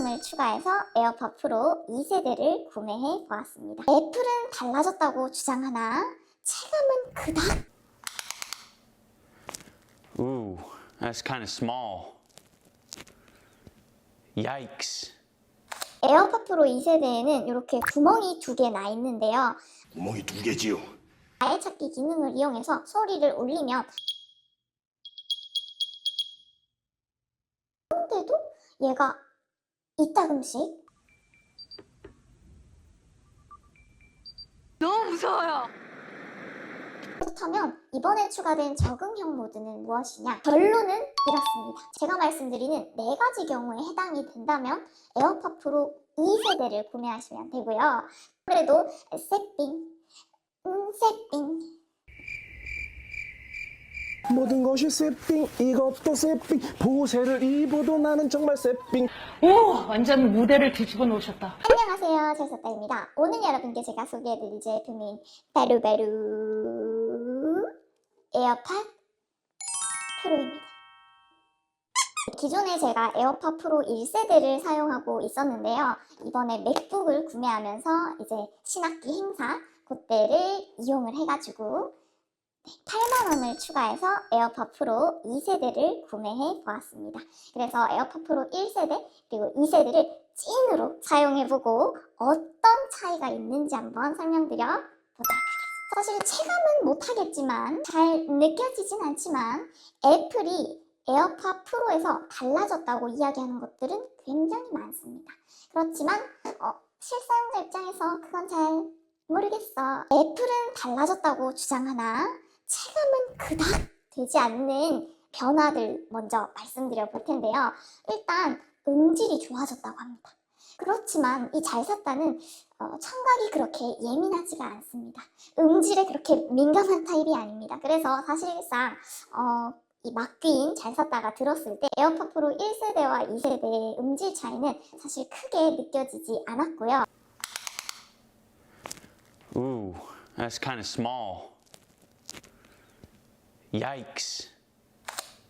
원을 추가해서 에어팟 프로 2세대를 구매해 보았습니다. 애플은 달라졌다고 주장하나 체감은 그닥? Ooh, that's kind of small. Yikes. 에어팟 프로 2세대에는 이렇게 구멍이 2개 나 있는데요. 구멍이 2개지요. 아예찾기 기능을 이용해서 소리를 올리면 근데도 얘가 이따금씩 너무 무서워요. 그렇다면 이번에 추가된 적응형 모드는 무엇이냐? 결론은 이렇습니다. 제가 말씀드리는 4가지 경우에 해당이 된다면 에어팟 프로 2세대를 구매하시면 되고요. 그래도 세핑 모든 것이 세핑, 이것도 세핑, 보세를 입어도 나는 정말 세핑. 오, 완전 무대를 뒤집어 놓으셨다. 안녕하세요, 잘샀다입니다. 오늘 여러분께 제가 소개해드릴 제품인 바로바로 에어팟 프로입니다. 기존에 제가 에어팟 프로 1세대를 사용하고 있었는데요. 이번에 맥북을 구매하면서 이제 신학기 행사 그때를 이용을 해가지고 8만 원을 추가해서 에어팟 프로 2세대를 구매해 보았습니다. 그래서 에어팟 프로 1세대 그리고 2세대를 찐으로 사용해보고 어떤 차이가 있는지 한번 설명드려 보도록 하겠습니다. 사실 체감은 못하겠지만 잘 느껴지진 않지만 애플이 에어팟 프로에서 달라졌다고 이야기하는 것들은 굉장히 많습니다. 그렇지만 실사용자 입장에서 그건 잘 모르겠어. 애플은 달라졌다고 주장하나 체감은 그닥 되지 않는 변화들 먼저 말씀드려 볼 텐데요. 일단 음질이 좋아졌다고 합니다. 그렇지만 이 잘샀다는 청각이 그렇게 예민하지가 않습니다. 음질에 그렇게 민감한 타입이 아닙니다. 그래서 사실상 이 막귀인 잘샀다가 들었을 때 에어팟 프로 1세대와 2세대의 음질 차이는 사실 크게 느껴지지 않았고요. Ooh, that's kind of small. Yikes.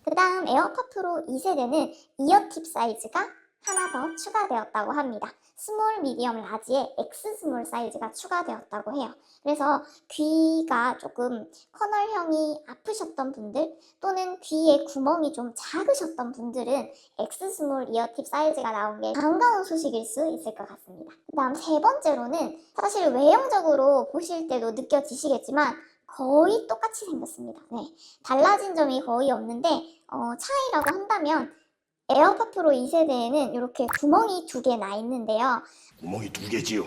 그 다음 에어팟 프로 2세대는 이어팁 사이즈가 하나 더 추가되었다고 합니다. 스몰, 미디엄, 라지에 X 스몰 사이즈가 추가되었다고 해요. 그래서 귀가 조금 커널형이 아프셨던 분들 또는 귀에 구멍이 좀 작으셨던 분들은 X 스몰 이어팁 사이즈가 나온 게 반가운 소식일 수 있을 것 같습니다. 그 다음 세 번째로는 사실 외형적으로 보실 때도 느껴지시겠지만 거의 똑같이 생겼습니다. 네, 달라진 점이 거의 없는데 차이라고 한다면 에어팟 프로 2세대에는 이렇게 구멍이 2개 나 있는데요. 구멍이 2개지요.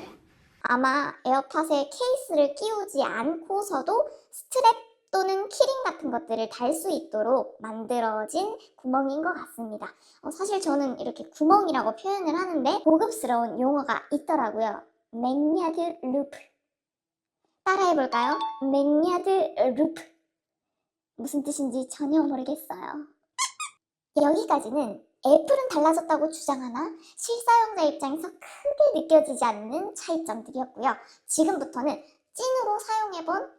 아마 에어팟에 케이스를 끼우지 않고서도 스트랩 또는 키링 같은 것들을 달 수 있도록 만들어진 구멍인 것 같습니다. 사실 저는 이렇게 구멍이라고 표현을 하는데 고급스러운 용어가 있더라고요. 맥야드 루프. 따라해볼까요? 맥야드 루프. 무슨 뜻인지 전혀 모르겠어요. 여기까지는 애플은 달라졌다고 주장하나 실사용자 입장에서 크게 느껴지지 않는 차이점들이었고요. 지금부터는 찐으로 사용해본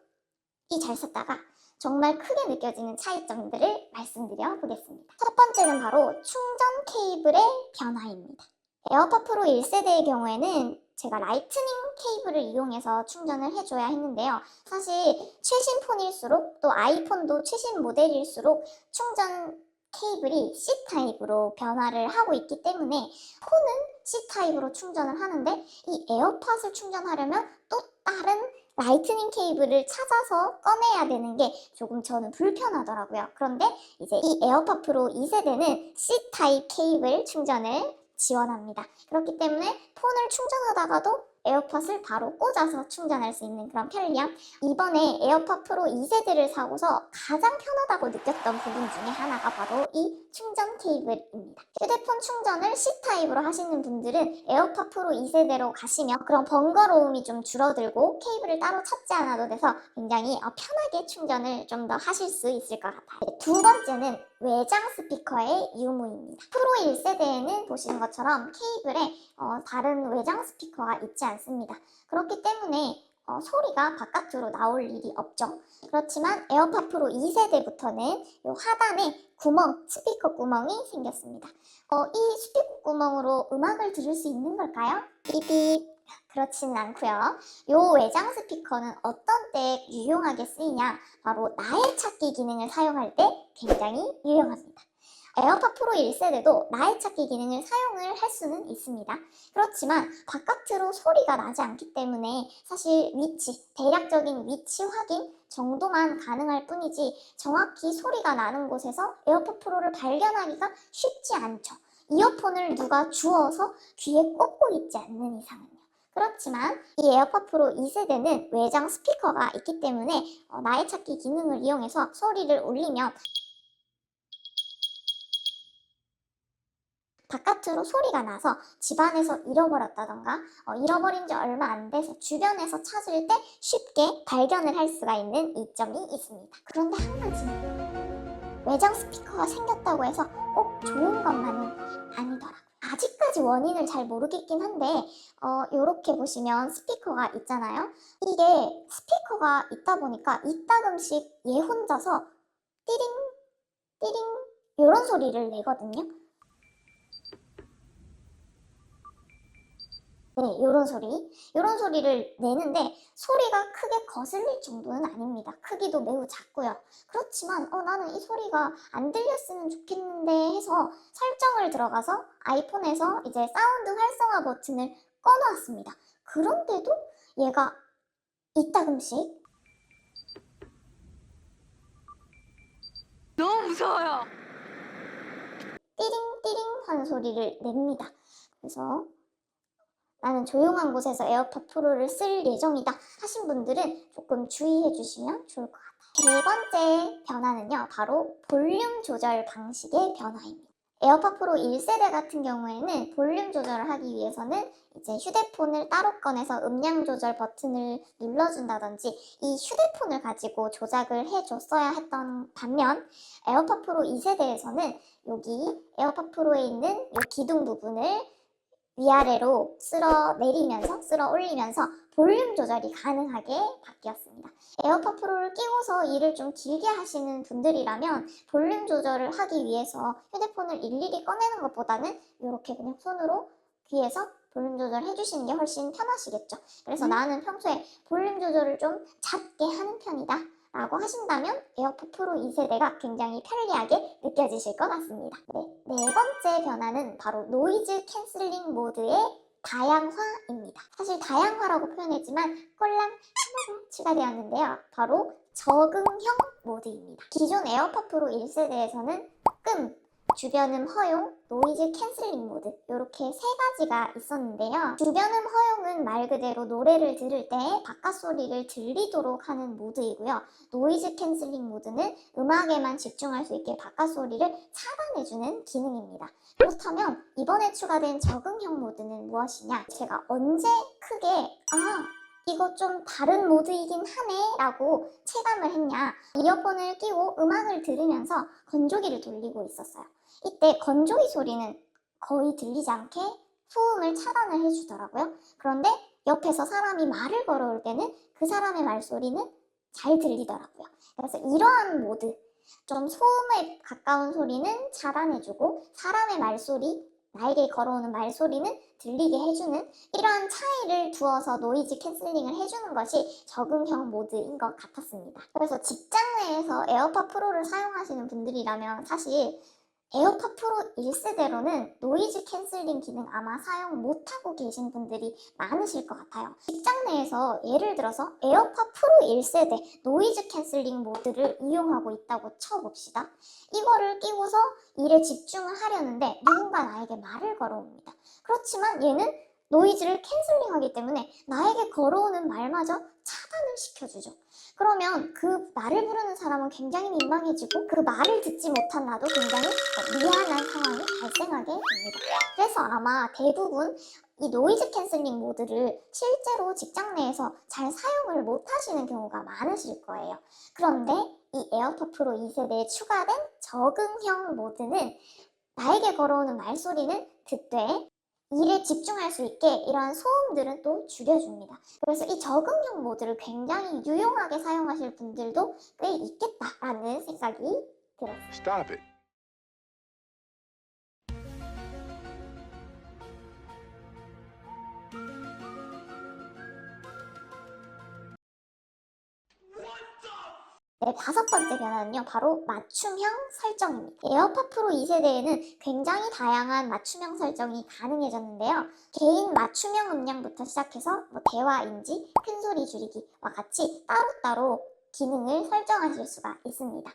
이 잘샀다가 정말 크게 느껴지는 차이점들을 말씀드려 보겠습니다. 첫 번째는 바로 충전 케이블의 변화입니다. 에어팟 프로 1세대의 경우에는 제가 라이트닝 케이블을 이용해서 충전을 해줘야 했는데요. 사실 최신 폰일수록 또 아이폰도 최신 모델일수록 충전 케이블이 C타입으로 변화를 하고 있기 때문에 폰은 C타입으로 충전을 하는데 이 에어팟을 충전하려면 또 다른 라이트닝 케이블을 찾아서 꺼내야 되는 게 조금 저는 불편하더라고요. 그런데 이제 이 에어팟 프로 2세대는 C타입 케이블 충전을 지원합니다. 그렇기 때문에 폰을 충전하다가도 에어팟을 바로 꽂아서 충전할 수 있는 그런 편리함. 이번에 에어팟 프로 2세대를 사고서 가장 편하다고 느꼈던 부분 중에 하나가 바로 이 충전 케이블입니다. 휴대폰 충전을 C타입으로 하시는 분들은 에어팟 프로 2세대로 가시면 그런 번거로움이 좀 줄어들고 케이블을 따로 찾지 않아도 돼서 굉장히 편하게 충전을 좀 더 하실 수 있을 것 같아요. 두 번째는 외장 스피커의 유무입니다. 프로 1세대에는 보시는 것처럼 케이블에 다른 외장 스피커가 있지 않습니다. 그렇기 때문에 소리가 바깥으로 나올 일이 없죠. 그렇지만 에어팟 프로 2세대부터는 이 하단에 구멍, 스피커 구멍이 생겼습니다. 이 스피커 구멍으로 음악을 들을 수 있는 걸까요? 삐삐. 그렇지는 않고요. 이 외장 스피커는 어떤 때 유용하게 쓰이냐? 바로 나의 찾기 기능을 사용할 때 굉장히 유용합니다. 에어팟 프로 1세대도 나의 찾기 기능을 사용을 할 수는 있습니다. 그렇지만 바깥으로 소리가 나지 않기 때문에 사실 위치, 대략적인 위치 확인 정도만 가능할 뿐이지 정확히 소리가 나는 곳에서 에어팟 프로를 발견하기가 쉽지 않죠. 이어폰을 누가 주워서 귀에 꽂고 있지 않는 이상은요. 그렇지만 이 에어팟 프로 2세대는 외장 스피커가 있기 때문에 나의 찾기 기능을 이용해서 소리를 울리면 바깥으로 소리가 나서 집안에서 잃어버렸다던가 잃어버린 지 얼마 안 돼서 주변에서 찾을 때 쉽게 발견을 할 수가 있는 이점이 있습니다. 그런데 한 가지, 외장 스피커가 생겼다고 해서 꼭 좋은 것만은 아니더라고요. 아직까지 원인을 잘 모르겠긴 한데 이렇게 보시면 스피커가 있잖아요. 이게 스피커가 있다 보니까 이따금씩 얘 혼자서 띠링 띠링 이런 소리를 내거든요. 네, 요런 소리를 내는데 소리가 크게 거슬릴 정도는 아닙니다. 크기도 매우 작고요. 그렇지만 나는 이 소리가 안 들렸으면 좋겠는데 해서 설정을 들어가서 아이폰에서 이제 사운드 활성화 버튼을 꺼놓았습니다. 그런데도 얘가 이따금씩 너무 무서워요. 띠링띠링 하는 소리를 냅니다. 그래서 나는 조용한 곳에서 에어팟 프로를 쓸 예정이다 하신 분들은 조금 주의해 주시면 좋을 것 같아요. 세 번째 변화는요, 바로 볼륨 조절 방식의 변화입니다. 에어팟 프로 1세대 같은 경우에는 볼륨 조절을 하기 위해서는 이제 휴대폰을 따로 꺼내서 음량 조절 버튼을 눌러준다든지 이 휴대폰을 가지고 조작을 해줬어야 했던 반면 에어팟 프로 2세대에서는 여기 에어팟 프로에 있는 이 기둥 부분을 위아래로 쓸어 내리면서 쓸어 올리면서 볼륨 조절이 가능하게 바뀌었습니다. 에어팟 프로를 끼고서 일을 좀 길게 하시는 분들이라면 볼륨 조절을 하기 위해서 휴대폰을 일일이 꺼내는 것보다는 이렇게 그냥 손으로 귀에서 볼륨 조절 해주시는 게 훨씬 편하시겠죠. 그래서 나는 평소에 볼륨 조절을 좀 작게 하는 편이다 라고 하신다면 에어팟 프로 2세대가 굉장히 편리하게 느껴지실 것 같습니다. 네 번째 변화는 바로 노이즈 캔슬링 모드의 다양화입니다. 사실 다양화라고 표현했지만 꼴랑 하나가 추가되었는데요. 바로 적응형 모드입니다. 기존 에어팟 프로 1세대에서는 주변음 허용, 노이즈 캔슬링 모드 이렇게 세 가지가 있었는데요. 주변음 허용은 말 그대로 노래를 들을 때 바깥 소리를 들리도록 하는 모드이고요. 노이즈 캔슬링 모드는 음악에만 집중할 수 있게 바깥 소리를 차단해주는 기능입니다. 그렇다면 이번에 추가된 적응형 모드는 무엇이냐? 제가 언제 크게 이거 좀 다른 모드이긴 하네 라고 체감을 했냐? 이어폰을 끼고 음악을 들으면서 건조기를 돌리고 있었어요. 이때 건조기 소리는 거의 들리지 않게 소음을 차단을 해주더라고요. 그런데 옆에서 사람이 말을 걸어올 때는 그 사람의 말소리는 잘 들리더라고요. 그래서 이러한 모드, 좀 소음에 가까운 소리는 차단해주고 사람의 말소리, 나에게 걸어오는 말소리는 들리게 해주는 이러한 차이를 두어서 노이즈 캔슬링을 해주는 것이 적응형 모드인 것 같았습니다. 그래서 직장 내에서 에어팟 프로를 사용하시는 분들이라면 사실 에어팟 프로 1세대로는 노이즈 캔슬링 기능 아마 사용 못하고 계신 분들이 많으실 것 같아요. 직장 내에서 예를 들어서 에어팟 프로 1세대 노이즈 캔슬링 모드를 이용하고 있다고 쳐봅시다. 이거를 끼고서 일에 집중을 하려는데 누군가 나에게 말을 걸어옵니다. 그렇지만 얘는 노이즈를 캔슬링하기 때문에 나에게 걸어오는 말마저 차단을 시켜주죠. 그러면 그 말을 부르는 사람은 굉장히 민망해지고 그 말을 듣지 못한 나도 굉장히 미안한 상황이 발생하게 됩니다. 그래서 아마 대부분 이 노이즈 캔슬링 모드를 실제로 직장 내에서 잘 사용을 못 하시는 경우가 많으실 거예요. 그런데 이 에어팟 프로 2세대에 추가된 적응형 모드는 나에게 걸어오는 말소리는 듣되 일에 집중할 수 있게 이러한 소음들은 또 줄여줍니다. 그래서 이 적응형 모드를 굉장히 유용하게 사용하실 분들도 꽤 있겠다라는 생각이 들었어요. Stop it. 네, 5번째 변화는요, 바로 맞춤형 설정입니다. 에어팟 프로 2세대에는 굉장히 다양한 맞춤형 설정이 가능해졌는데요. 개인 맞춤형 음량부터 시작해서 대화 인지, 큰 소리 줄이기와 같이 따로따로 기능을 설정하실 수가 있습니다.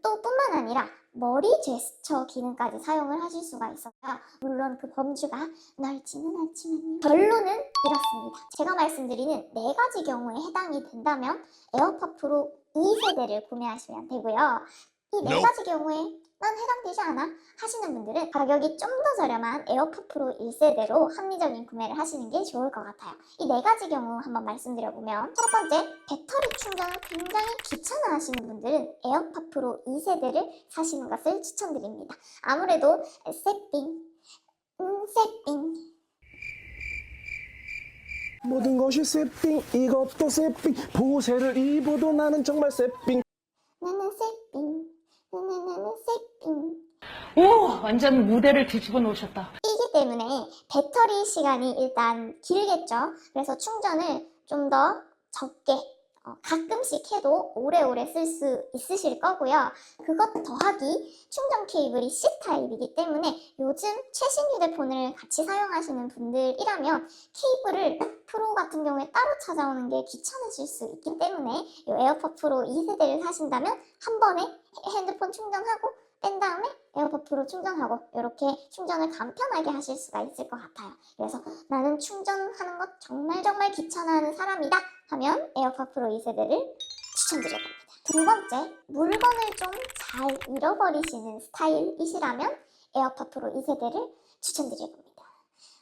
또 뿐만 아니라 머리 제스처 기능까지 사용을 하실 수가 있어요. 물론 그 범주가 넓지는 않지만요. 결론은 이렇습니다. 제가 말씀드리는 4가지 경우에 해당이 된다면 에어팟 프로 2세대를 구매하시면 되고요. 이 4가지 경우에 난 해당되지 않아 하시는 분들은 가격이 좀 더 저렴한 에어팟 프로 1세대로 합리적인 구매를 하시는 게 좋을 것 같아요. 이 4가지 경우 한번 말씀드려보면, 첫 번째, 배터리 충전을 굉장히 귀찮아 하시는 분들은 에어팟 프로 2세대를 사시는 것을 추천드립니다. 아무래도 세핑 모든 것이 세핑, 이것도 세핑. 보세를 입어도 나는 정말 세핑. 나는 세핑 오, 완전 무대를 뒤집어 놓으셨다. 이기 때문에 배터리 시간이 일단 길겠죠. 그래서 충전을 좀 더 적게 가끔씩 해도 오래오래 쓸 수 있으실 거고요. 그것 더하기 충전 케이블이 C타입이기 때문에 요즘 최신 휴대폰을 같이 사용하시는 분들이라면 케이블을 프로 같은 경우에 따로 찾아오는 게 귀찮으실 수 있기 때문에 이 에어팟 프로 2세대를 사신다면 한 번에 핸드폰 충전하고 뺀 다음에 에어팟 프로 충전하고 이렇게 충전을 간편하게 하실 수가 있을 것 같아요. 그래서 나는 충전하는 것 정말 귀찮아하는 사람이다 하면 에어팟 프로 2세대를 추천드려봅니다. 2번째, 물건을 좀 잘 잃어버리시는 스타일이시라면 에어팟 프로 2세대를 추천드려봅니다.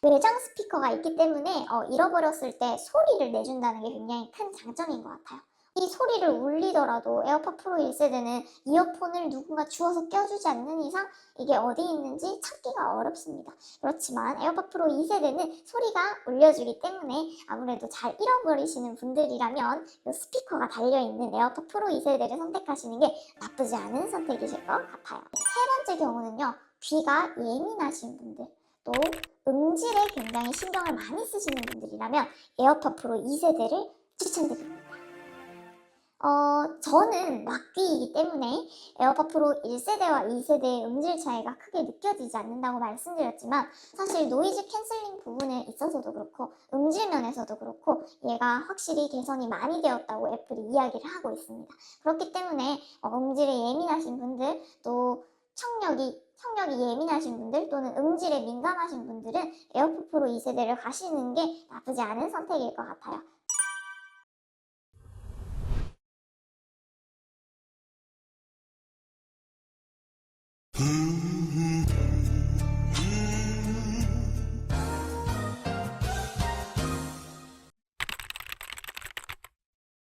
외장 스피커가 있기 때문에 잃어버렸을 때 소리를 내준다는 게 굉장히 큰 장점인 것 같아요. 이 소리를 울리더라도 에어팟 프로 1세대는 이어폰을 누군가 주워서 껴주지 않는 이상 이게 어디 있는지 찾기가 어렵습니다. 그렇지만 에어팟 프로 2세대는 소리가 울려주기 때문에 아무래도 잘 잃어버리시는 분들이라면 이 스피커가 달려있는 에어팟 프로 2세대를 선택하시는 게 나쁘지 않은 선택이실 것 같아요. 세 번째 경우는요, 귀가 예민하신 분들, 또 음질에 굉장히 신경을 많이 쓰시는 분들이라면 에어팟 프로 2세대를 추천드립니다. 저는 막귀이기 때문에 에어팟 프로 1세대와 2세대의 음질 차이가 크게 느껴지지 않는다고 말씀드렸지만, 사실 노이즈 캔슬링 부분에 있어서도 그렇고 음질 면에서도 그렇고 얘가 확실히 개선이 많이 되었다고 애플이 이야기를 하고 있습니다. 그렇기 때문에 음질에 예민하신 분들, 또 청력이 예민하신 분들, 또는 음질에 민감하신 분들은 에어팟 프로 2세대를 가시는 게 나쁘지 않은 선택일 것 같아요.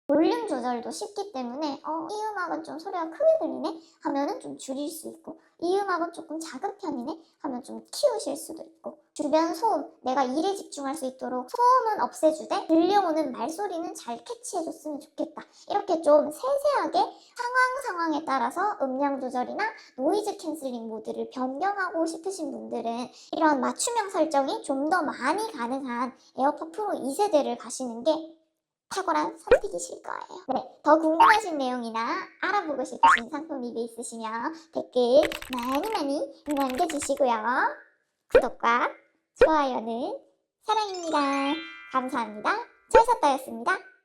볼륨 조절도 쉽기 때문에 이 음악은 좀 소리가 크게 들리네 하면은 좀 줄일 수 있고, 이 음악은 조금 작은 편이네 하면 좀 키우실 수도 있고, 주변 소음, 내가 일에 집중할 수 있도록 소음은 없애주되 들려오는 말소리는 잘 캐치해줬으면 좋겠다, 이렇게 좀 세세하게 상황에 따라서 음량 조절이나 노이즈 캔슬링 모드를 변경하고 싶으신 분들은 이런 맞춤형 설정이 좀 더 많이 가능한 에어팟 프로 2세대를 가시는 게 탁월한 선택이실 거예요. 네, 더 궁금하신 내용이나 알아보고 싶으신 상품 리뷰 있으시면 댓글 많이 남겨주시고요. 구독과 좋아요는 사랑입니다. 감사합니다. 찰싹다였습니다.